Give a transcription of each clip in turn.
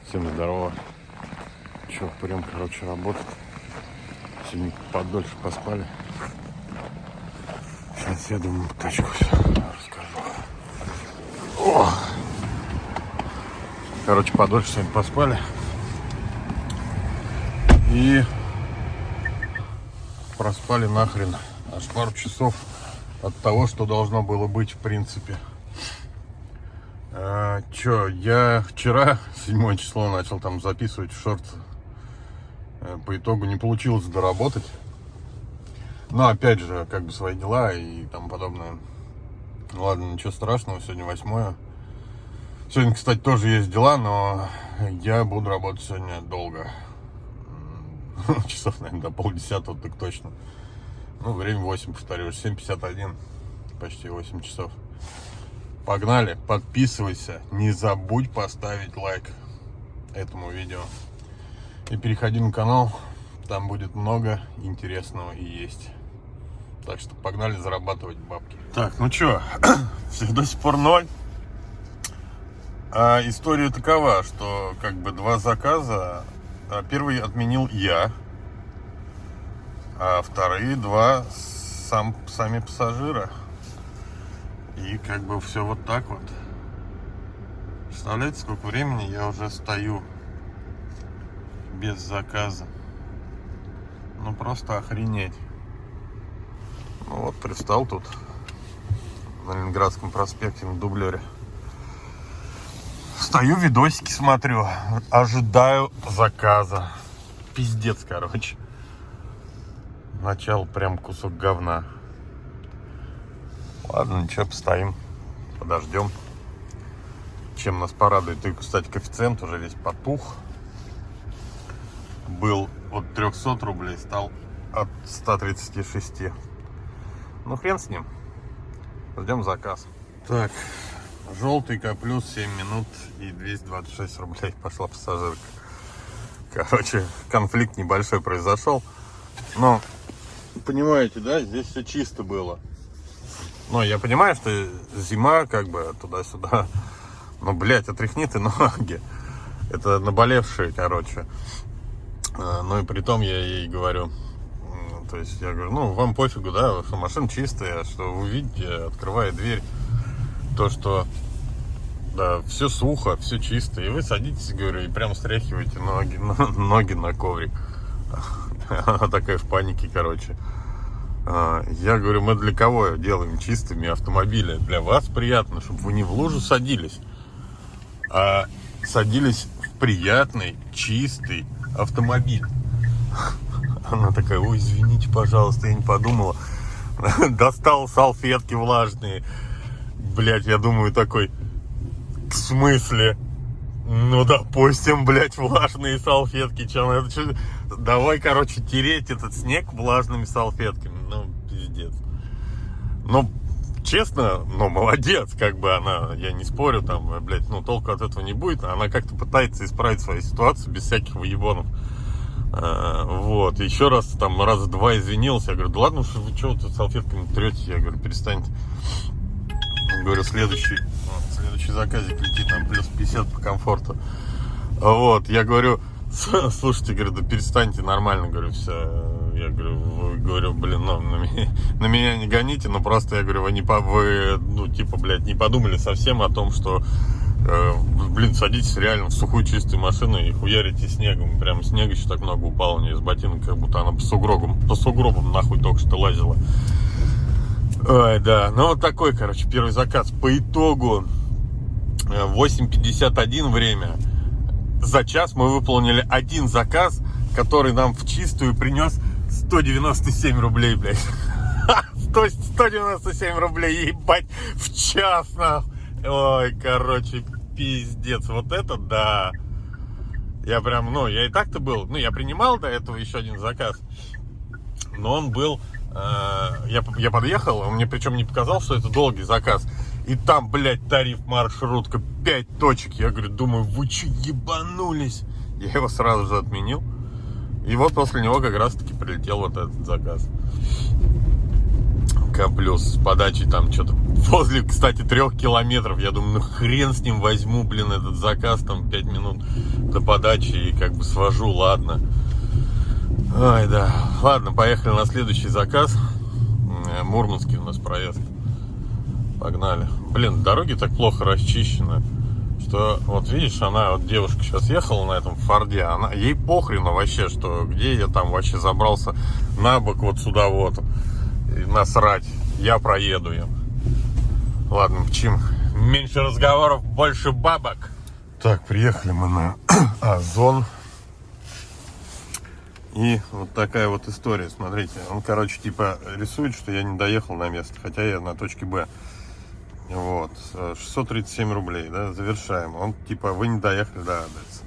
Всем здорово. Че, прям, работать. Сегодня подольше поспали. Сейчас я думаю, тачку расскажу. Подольше сегодня поспали. И проспали нахрен аж пару часов от того, что должно было быть в принципе. Я вчера, 7 число, начал там записывать в шорты. По итогу не получилось доработать. Но опять же, свои дела и тому подобное. Ладно, ничего страшного, сегодня 8. Сегодня, кстати, тоже есть дела, но я буду работать сегодня долго. Часов, наверное, до 9:30, так точно. Время 8, повторюсь, 7:51, почти 8 часов. Погнали, подписывайся, не забудь поставить лайк этому видео. И переходи на канал, там будет много интересного и есть. Так что погнали зарабатывать бабки. Так, все до сих пор 0. А история такова, что 2 заказа. Первый отменил я, а вторые 2 сами пассажиры. И все вот так вот. Представляете, сколько времени я уже стою без заказа. Просто охренеть. Пристал тут на Ленинградском проспекте на дублере. Стою, видосики смотрю, ожидаю заказа. Пиздец, Начало прям кусок говна. Ладно, ничего, постоим, подождем. Чем нас порадует. И, кстати, коэффициент уже весь потух. Был от 300 рублей, стал от 136. Хрен с ним. Ждем заказ. Так, желтый плюс 7 минут и 226 рублей пошла пассажирка. Конфликт небольшой произошел. Но, понимаете, да, здесь все чисто было. Я понимаю, что зима, туда-сюда. Но, отряхни ты ноги. Это наболевшие, Ну и при том я ей говорю, я говорю, вам пофигу, да, что машина чистая, что вы видите, открывая дверь, то, что, да, все сухо, все чисто, и вы садитесь, говорю, и прям стряхиваете ноги на коврик. Она такая в панике, Я говорю, мы для кого делаем чистыми автомобили? Для вас приятно, чтобы вы не в лужу садились, а садились в приятный, чистый автомобиль. Она такая, ой, извините, пожалуйста, я не подумала. Достал салфетки влажные. Я думаю такой, в смысле? Допустим, влажные салфетки. Давай, тереть этот снег влажными салфетками. Пиздец. Честно, молодец, она, я не спорю, толку от этого не будет. Она пытается исправить свою ситуацию без всяких выебонов. Еще раз, раза 2 извинился. Я говорю, да ладно, что вы что тут салфетками трете? Я говорю, перестаньте. Говорю, следующий заказик летит, плюс 50 по комфорту. Я говорю, слушайте, говорю, да перестаньте, нормально, говорю, все. Я говорю, на меня не гоните, просто, я говорю, вы не подумали совсем о том, что, садитесь реально в сухую чистую машину и хуярите снегом. Прям снега еще так много упало у нее с ботинок, как будто она по сугробам нахуй только что лазила. Ой, да, такой, первый заказ. По итогу 8:51 время. За час мы выполнили один заказ, который нам в чистую принес 197 рублей, 197 рублей, ебать, в час, нахуй. Ой, пиздец, вот это да. Я прям, я и так-то был, я принимал до этого еще один заказ, но он был, я подъехал, он мне причем не показал, что это долгий заказ, и там, тариф маршрутка, 5 точек, я говорю, думаю, вы че ебанулись? Я его сразу же отменил, и после него как раз таки прилетел вот этот заказ. К плюс с подачей там что-то возле, кстати, 3 километров. Я думаю, ну хрен с ним возьму, блин, этот заказ, там 5 минут до подачи и как бы свожу, ладно. Ой, да. Ладно, поехали на следующий заказ. Мурманский у нас проезд. Погнали. Блин, дороги так плохо расчищены, что вот видишь, она, вот девушка сейчас ехала на этом Форде, ей похрену вообще, что где я там вообще забрался на бок вот сюда вот. И насрать, я проеду им. Ладно, чем меньше разговоров, больше бабок. Так, приехали мы на Озон. И вот такая вот история, смотрите. Он, короче, типа рисует, что я не доехал на место, хотя я на точке Б. Вот, 637 рублей, да, завершаем. Он, типа, вы не доехали до адреса.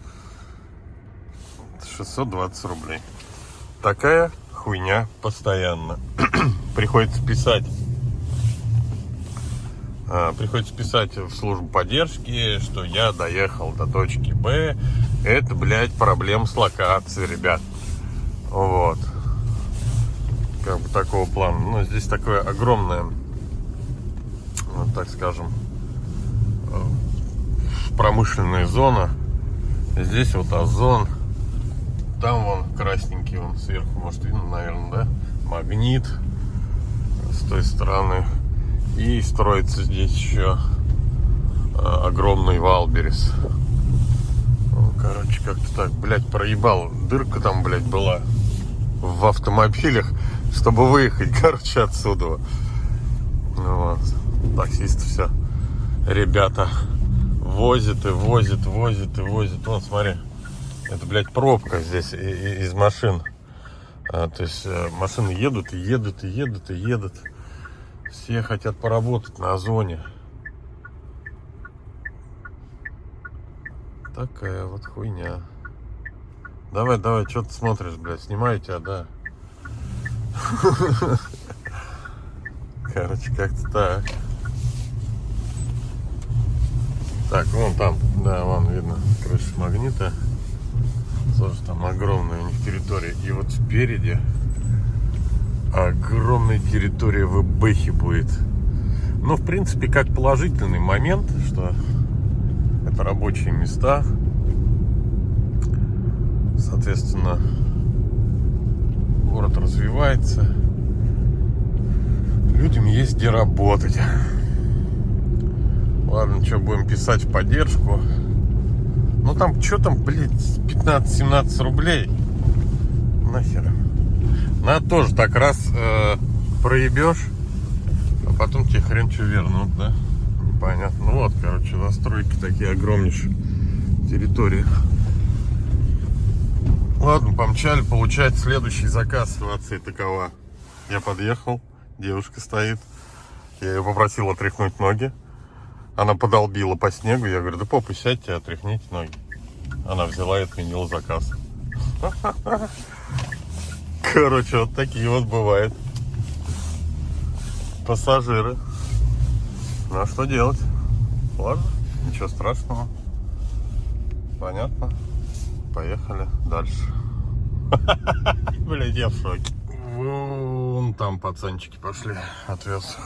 620 рублей. Такая хуйня постоянно. Приходится писать в службу поддержки, что я доехал до точки Б. Это, блядь, проблема с локацией, ребят. Вот. Как бы такого плана. Ну, здесь такое огромное, вот так скажем, промышленная зона. Здесь вот Озон. Там вон красненький, вон сверху, может видно, наверное, да? Магнит с той стороны. И строится здесь еще огромный Валберес. Ну, короче, как-то так, блядь, проебал. Дырка там, блядь, была в автомобилях, чтобы выехать, короче, отсюда. Вот. Таксисты все, ребята, возят и возят, возят и возят. Вон, смотри, это, блядь, пробка здесь из машин. То есть машины едут и едут и едут и едут. Все хотят поработать на Озоне. Такая вот хуйня. Давай, давай, что ты смотришь, блядь, снимаю тебя, да. Короче, как-то так. Так, вон там, да, вон видно крыша Магнита. Тоже там огромная у них территория. И вот спереди огромная территория в Бэхе будет. Ну, в принципе, как положительный момент, что это рабочие места. Соответственно, город развивается. Людям есть где работать. Ладно, что, будем писать в поддержку. Ну там, что там, блядь, 15-17 рублей. Нахер. Надо тоже так раз проебешь, а потом тебе хрен что вернут, да? Непонятно. Ну вот, короче, застройки такие огромнейшие территории. Ладно, помчали получать следующий заказ. Ситуация такова. Я подъехал, девушка стоит. Я ее попросил отряхнуть ноги. Она подолбила по снегу. Я говорю, да попу сядьте, отряхните ноги. Она взяла и отменила заказ. Короче, вот такие вот бывают пассажиры. Ну а что делать? Ладно, ничего страшного. Понятно. Поехали дальше. Блять, я в шоке. Вон там пацанчики пошли. Отвез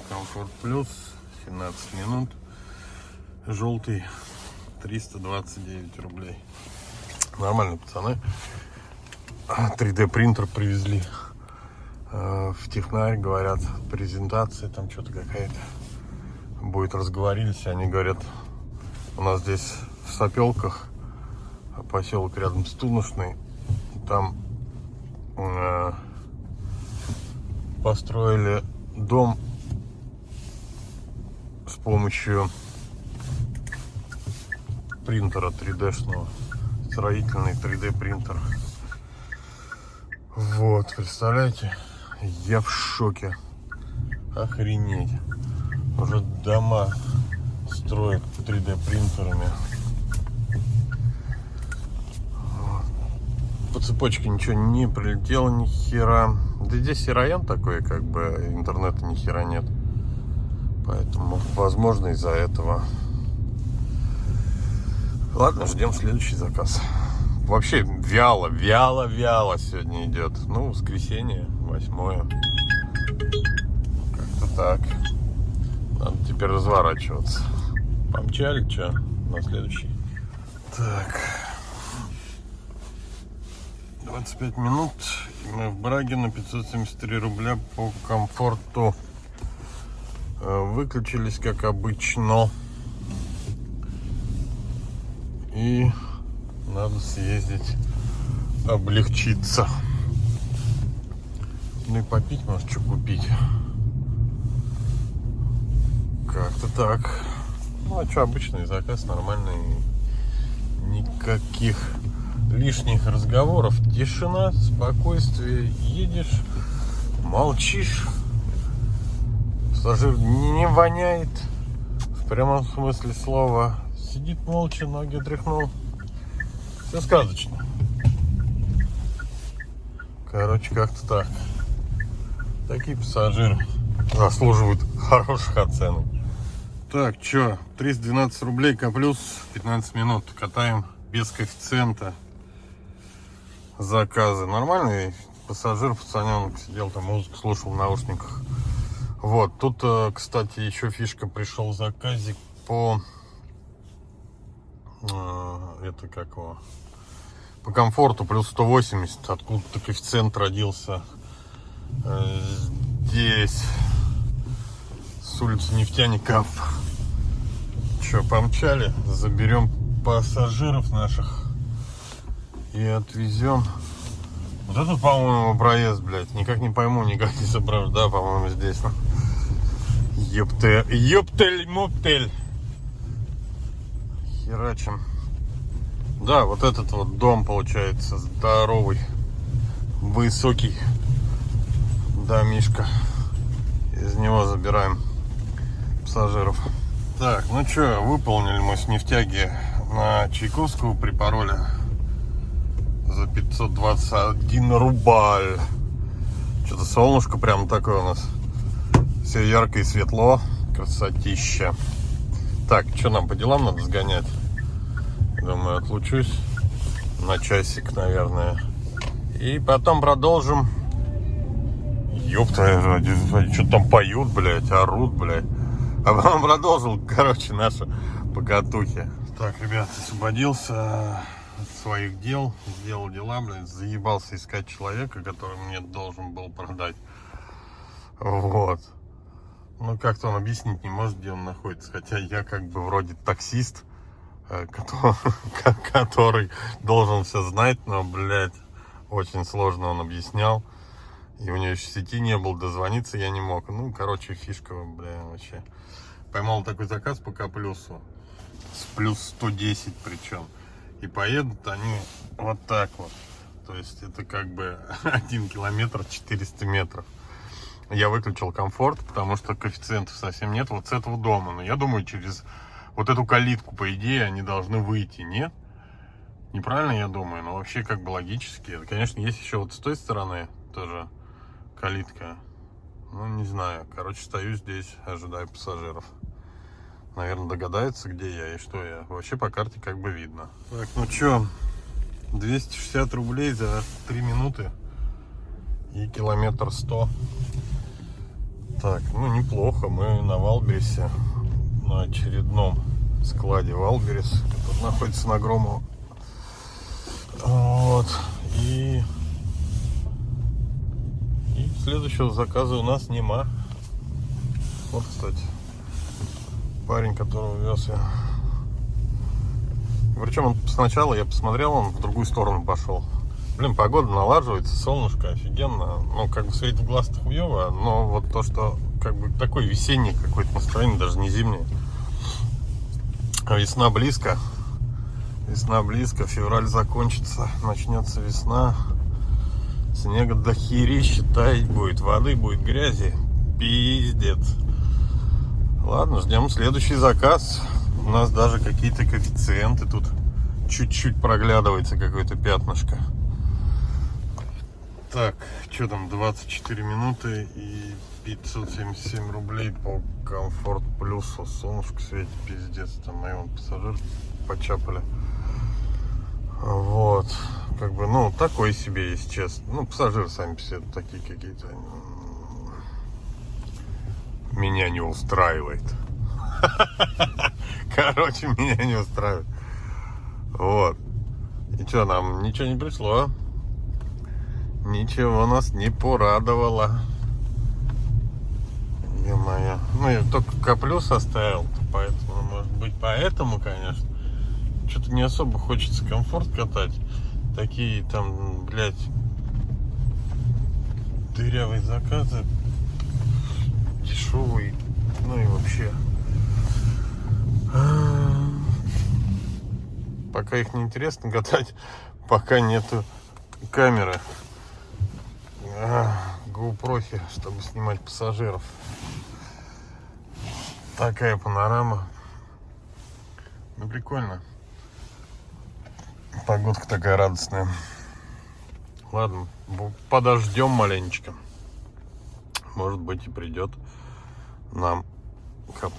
Комфорт Плюс. 17 минут. Желтый. 329 рублей. Нормально, пацаны. 3D принтер привезли. В технарь, говорят, презентация там что-то какая-то будет. Разговорились. Они говорят, у нас здесь в Сапелках, поселок рядом с Тунушной, там построили дом с помощью принтера 3D-шного. Строительный 3D принтер. Вот, представляете? Я в шоке. Охренеть. Уже дома строят 3D принтерами. По цепочке ничего не прилетело, ни хера. Да здесь и район такой, как бы интернета ни хера нет. Поэтому, возможно, из-за этого. Ладно, ждем следующий заказ. Вообще вяло сегодня идет. Ну, воскресенье, 8-е. Так. Надо теперь разворачиваться. Помчали, что? На следующий. Так. 25 минут. И мы в Браге на 573 рубля по комфорту. Выключились, как обычно. И надо съездить облегчиться. Ну и попить, может, что купить. Как-то так. Ну, а что, обычный заказ, нормальный. Никаких лишних разговоров. Тишина, спокойствие. Едешь, молчишь. Пассажир не воняет. В прямом смысле слова. Сидит молча, ноги отряхнул. Все сказочно. Короче, как-то так. Такие пассажиры заслуживают хороших оценок. Так, что, 312 рублей плюс 15 минут. Катаем без коэффициента заказы. Нормальный пассажир, пацаненок, сидел там, музыку слушал в наушниках. Вот, тут, кстати, еще фишка, пришел заказик по... это как его? По комфорту плюс 180. Откуда-то коэффициент родился здесь, с улицы Нефтяников. Че, помчали? Заберем пассажиров наших и отвезем. Вот это, по-моему, проезд, блядь. Никак не пойму, никак не соображу. Да, по-моему, здесь. Ёптель-моптель. Херачим. Да, вот этот вот дом, получается, здоровый, высокий домишко. Из него забираем пассажиров. Так, ну что, выполнили мы с нефтяги на Чайковского при пароле за 521 рубль. Что-то солнышко прям такое у нас. Все ярко и светло. Красотища. Так, что нам по делам надо сгонять? Думаю, отлучусь на часик, наверное. И потом продолжим. Ёпта, что там поют, блядь, орут, блядь. А потом продолжил, короче, наши покатухи. Так, ребят, освободился от своих дел. Сделал дела, блядь. Заебался искать человека, который мне должен был продать. Вот. Ну, как-то он объяснить не может, где он находится. Хотя я как бы вроде таксист, который должен все знать, но, блядь, очень сложно он объяснял. И у него еще сети не было, дозвониться я не мог. Ну, короче, фишка, бля, вообще. Поймал такой заказ по К+, с плюс 110 причем. И поедут они вот так вот. То есть это как бы 1 километр 400 метров. Я выключил комфорт, потому что коэффициентов совсем нет вот с этого дома. Но я думаю, через вот эту калитку, по идее, они должны выйти, нет? Неправильно я думаю, но вообще как бы логически. Конечно, есть еще вот с той стороны тоже калитка. Ну, не знаю. Короче, стою здесь, ожидаю пассажиров. Наверное, догадаются, где я и что я. Вообще по карте как бы видно. Так, ну чё, 260 рублей за 3 минуты и километр 100. Так, ну неплохо. Мы на Валбересе, на очередном складе Валберес, который находится на Громово. Вот. И следующего заказа у нас нема. Вот, кстати, парень, которого вез я. Причем он сначала, я посмотрел, он в другую сторону пошел. Блин, погода налаживается, солнышко офигенно. Ну, как бы светит в глаз-то хуёво, но вот то, что как бы такое весеннее какое-то настроение, даже не зимнее. Весна близко. Весна близко, февраль закончится, начнется весна. Снега до херища таять будет, воды будет, грязи. Пиздец. Ладно, ждем следующий заказ. У нас даже какие-то коэффициенты тут чуть-чуть проглядывается, какое-то пятнышко. Так, что там, 24 минуты и 577 рублей по комфорт плюсу. Солнышко светит, пиздец. Там мои вон пассажир почапали. Вот. Как бы, ну, такой себе, если честно. Ну, пассажиры сами все такие какие-то. меня не устраивает. Короче, меня не устраивает. Вот. И что, нам ничего не пришло? Ничего нас не порадовало. Ё-моё. Ну, я только К+ оставил, поэтому, может быть, поэтому, конечно. Что-то не особо хочется комфорт катать. Такие там, блядь, дырявые заказы, дешевые, ну и вообще. Пока их не интересно катать, пока нету камеры GoPro, чтобы снимать пассажиров. Такая панорама. Ну, прикольно. Погодка такая радостная. Ладно, подождем маленечко. Может быть, и придет нам К+.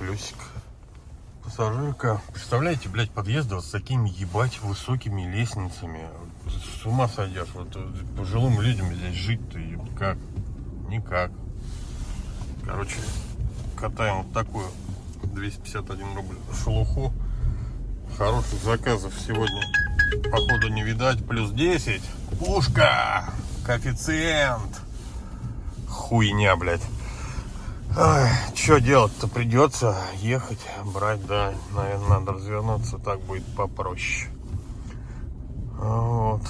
Пассажирка. Представляете, блядь, подъезды вот с такими ебать высокими лестницами. С ума сойдешь. Вот пожилым людям здесь жить-то как? Никак. Короче, катаем вот такую 251 рубль шелуху. Хороших заказов сегодня, походу, не видать. Плюс 10. Пушка! Коэффициент! Хуйня, блядь. Что делать-то? Придется ехать, брать, да. Наверное, надо развернуться, так будет попроще. Вот.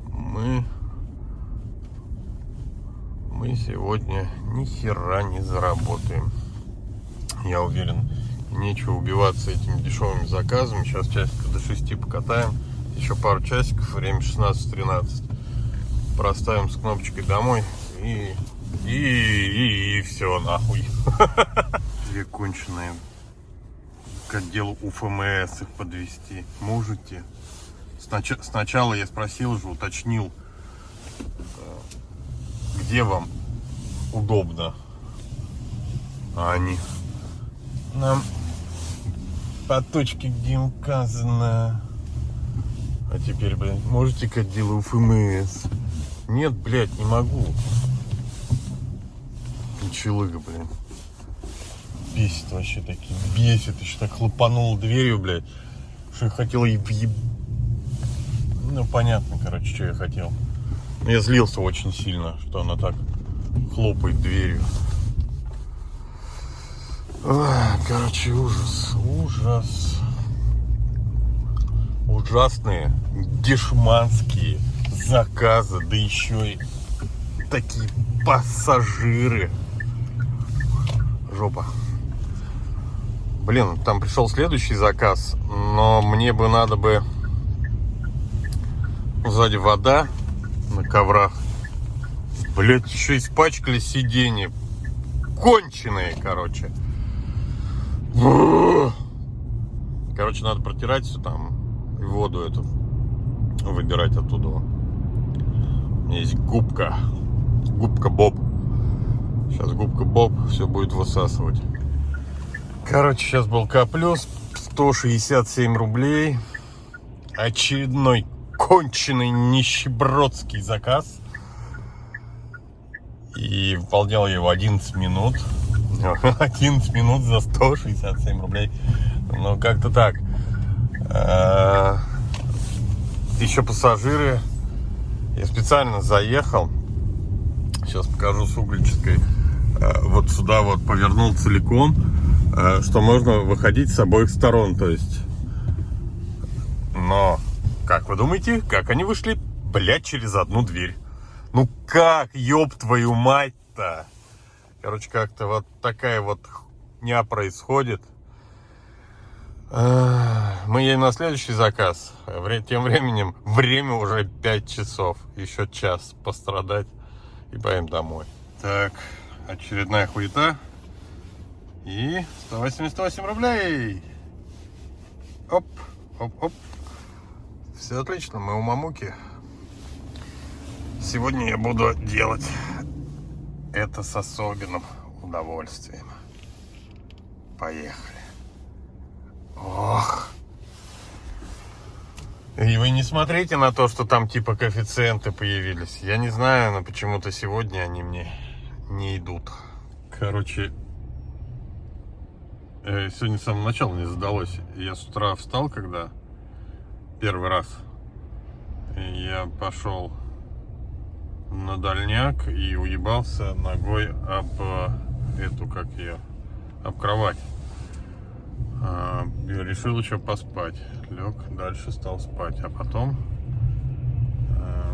Мы сегодня ни хера не заработаем. Я уверен, нечего убиваться этими дешевыми заказами. Сейчас часиков до 6 покатаем. Еще пару часиков, время 16:13. Проставим с кнопочкой домой и все нахуй. Две конченые. К отделу УФМС их подвести можете? Сначала я спросил же, уточнил, где вам удобно. А они нам по точке, где указано. А теперь, блядь, можете к отделу УФМС? Нет, блядь, не могу. Печелыга, блин. Бесит вообще такие. Бесит. Еще так хлопанул дверью, блядь. Что я хотел Ну, понятно, короче, что я хотел. Я злился очень сильно, что она так хлопает дверью. Короче, ужас. Ужас. Ужасные дешманские заказы, да еще и такие пассажиры. Жопа. Блин, там пришел следующий заказ, но мне бы надо бы... Сзади вода на коврах. Блять, еще испачкали сиденья. Конченые, короче. Короче, надо протирать все там. И воду эту выбирать оттуда. Есть губка. Губка Боб. Сейчас губка Боб все будет высасывать. Короче, сейчас был К+, 167 рублей. Очередной конченый нищебродский заказ. И выполнял я его 11 минут. 11 минут за 167 рублей. Ну, как-то так. Еще пассажиры. Я специально заехал. Сейчас покажу с Угличской. Вот сюда вот повернул целиком, что можно выходить с обоих сторон. То есть. Но, как вы думаете, как они вышли? Блять, через одну дверь. Ну как, ёб твою мать-то? Короче, как-то вот такая вот хуйня происходит. Мы едем на следующий заказ. Тем временем время уже 5 часов. Еще час пострадать и поедем домой. Так, очередная хуета. И 188 рублей. Оп, оп, оп. Все отлично, мы у мамуки. Сегодня я буду делать это с особенным удовольствием. Поехали. Ох. И вы не смотрите на то, что там типа коэффициенты появились. Я не знаю, но почему-то сегодня они мне не идут. Короче, Сегодня с самого начала не задалось. Я с утра встал, когда первый раз. И я пошел на дальняк и уебался ногой об эту, как ее, об кровать. Я решил еще поспать. Лег, дальше стал спать. А потом,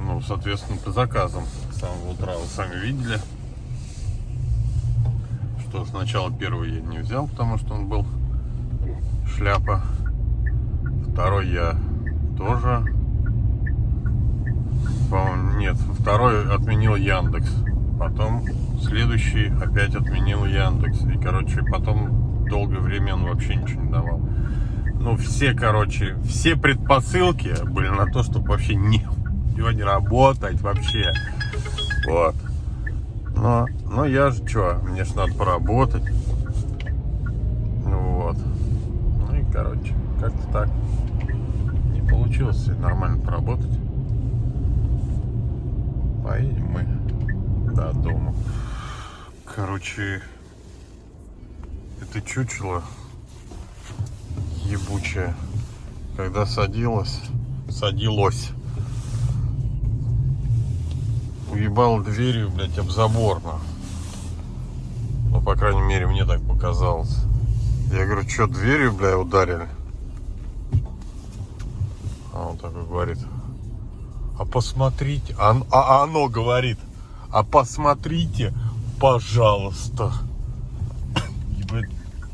ну, соответственно, по заказам с самого утра вы сами видели, что сначала первый я не взял, потому что он был шляпа. Второй я тоже, по-моему, нет, второй отменил Яндекс. Потом следующий опять отменил Яндекс. И, короче, потом долгое время он вообще ничего не давал. Ну, все, короче, все предпосылки были на то, чтобы вообще не работать вообще. Вот. Но я же что, мне же надо поработать. Вот. Ну и, короче, как-то так. Не получилось сегодня нормально поработать. Поедем мы до дома. Короче, это чучело ебучее, когда садилось, уебало дверью, блядь, об заборно. Ну, по крайней мере, мне так показалось. Я говорю, что, дверью, бля, ударили? А он такой говорит: а посмотрите, оно говорит: а посмотрите, пожалуйста. Ебать,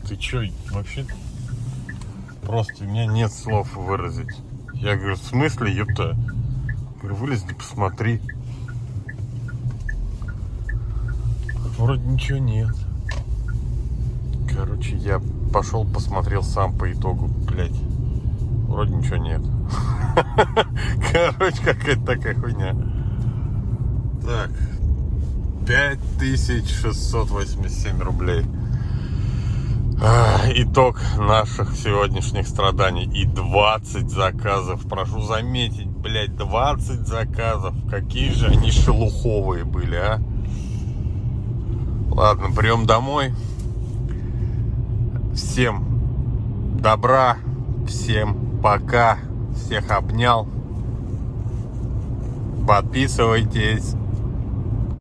ты чё, вообще? Просто у меня нет слов выразить. Я говорю, в смысле, ёпта? Говорю, вылез, да посмотри. Вроде ничего нет. Короче, я пошел, посмотрел сам по итогу, блядь. Вроде ничего нет. Короче, какая-то такая хуйня. Так, 5687 рублей. Итог наших сегодняшних страданий. И 20 заказов. Прошу заметить, блядь, 20 заказов. Какие же они шелуховые были, а? Ладно, прием домой. Всем добра. Всем пока. Всех обнял. Подписывайтесь.